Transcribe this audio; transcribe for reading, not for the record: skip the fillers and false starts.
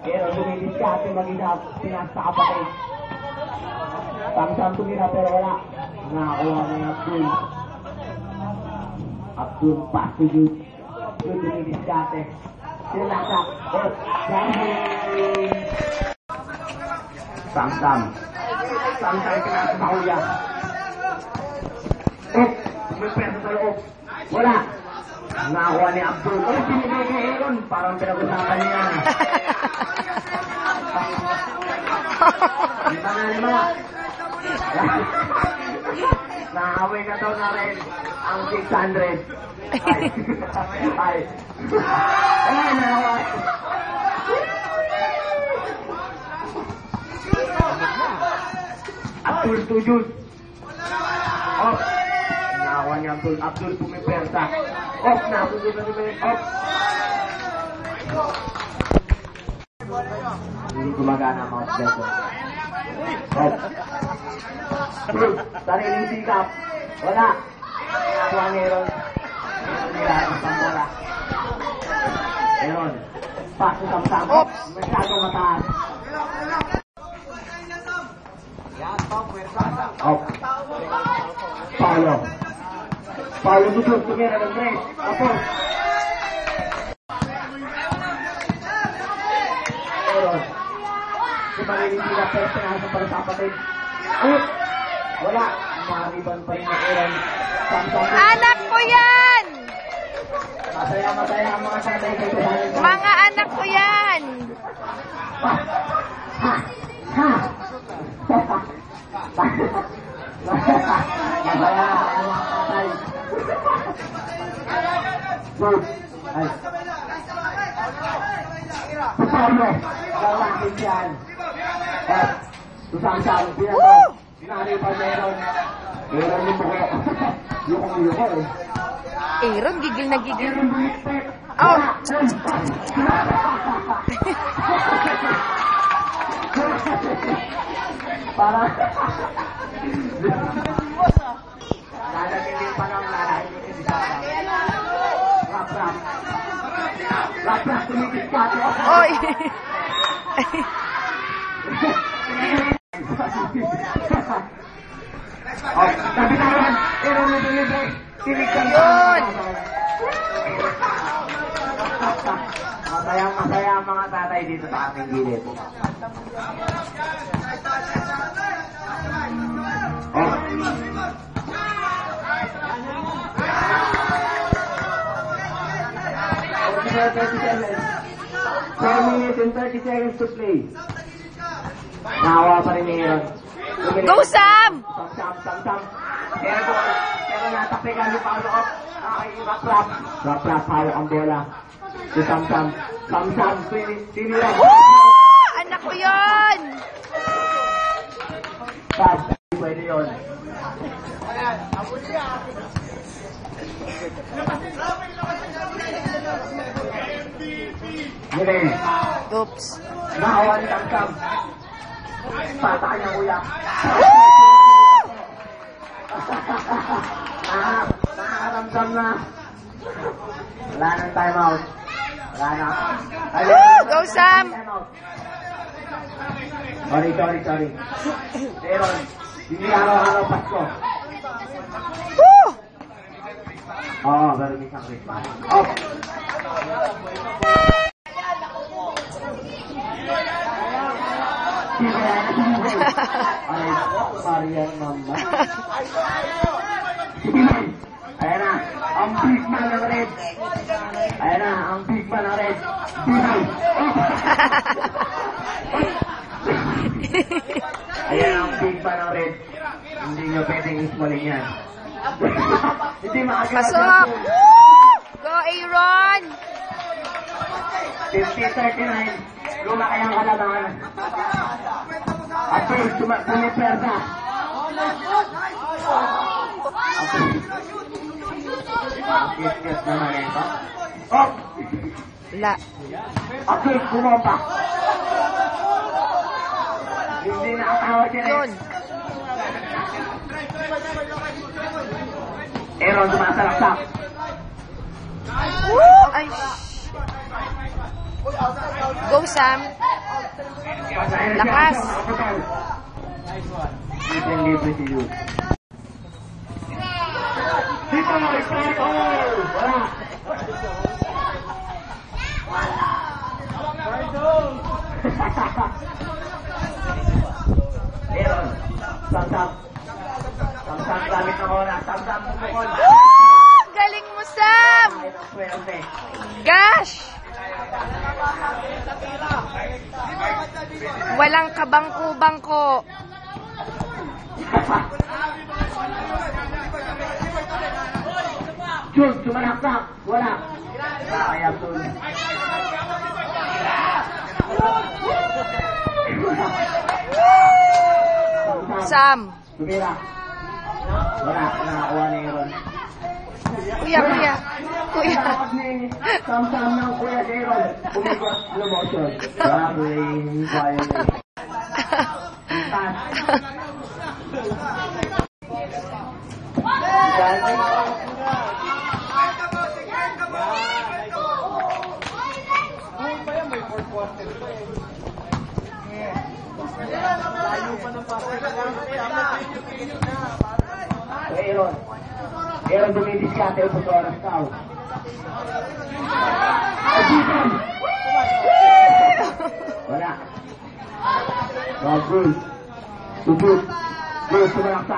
Pero lumilis ka at mag-inap, pinasakapatid. Samsam tumira pero wala. Nakakuha na yung Abdul. Abdul, pass to you. Abdul, lumilis ka at sinasa. Samsam. Samsam, kinasa sa kuya. May pwede sa loob. Wala. Nakakuha ni Abdul. Pinigay kay Aaron. Parang pinag-usapan niya. Lima. Nakaway na daw na rin ang 600. Ay. Nakaway. Abdul tujud. Off. Nakakuha ni Abdul. Abdul pumipersa. Off na. Abdul na rin. Off. Hindi gumagana ang mouse dito. Sariling sikap. Wala. Nakakuha ni Aaron. Aaron. Pass to Samsam. Masyadong mataas. Paulo duduk. Tumira ng tres. Tapos. Aaron. Sariling sikap. Pero sinasa para sa kapatid. Wala. Mariban pa rin na Aaron. Anak ko yan! Masaya ang mga tatay kay Kumain. Mga anak ko yan! Masaya ang mga tatay. Ay. Pablo. Lalaking yan. Susang-sang. Pinari pa meron. Meron yung buko. Yuko eh. Aaron, gigil na gigil. Oh! Para lalagyan pa ng lalaki. Rap, tumipis ka. Oy! Kapitawan! Aaron na delivery! Yun! Masaya ang mga tatay dito sa aming gilid. Oh. 4 minutes and 30 seconds to play. Nakawa pa rin ni Aaron. Go, Sam! Sam. Pero natapikan ni Paulo up. Rap, hawak ang bola. Si Sam. Tinira. Woo! Anak ko yun! Sam, pwede yun. Gini. Oops. Nakawa ni Sam. Pata niya kuya. Nakaramdam na. Wala nang time out. Wala na. Go, Sam! Sorry. Aaron, hindi araw-araw Pasko. Woo! Oo, pero may isang Christmas. Off! Marian Mama. Ayan na, ang big man ng red. Ayan na, ang big man ng red. Ayan ang big man ng red. Hindi nyo pwedeng ismalin yan. Hindi makagawa. Pasok! Go, Aaron! 50-39. Lumaki ang kalabangan. At first, pumipersa. Kiss naman ito. Oh! La. At first, bumompa. Hindi nakatawa dyan. Yun. Aaron, sumasalaksak. Woo! Ay. Go, Sam. Lakas. Libre si Yu. Dito, play all! Wala. Aaron, samsam. Samsam, gamit ng oras. Samsam, pumukol. Woo! Galing mo, Sam. Swerte. Gosh! Walang kabangko-bangko. Jun, sumalaksak. Wala. Kaya Jun. Sam. Tumira. Wala. Nakakuha ni Aaron. Kuya. Tinawag ni Samsam ng Kuya Aaron. Umikot slow motion. Grabbing violate. Pass. Aaron dumidiskate po sa oras tao. Wala. Good. Good. Good. Sumalaksak.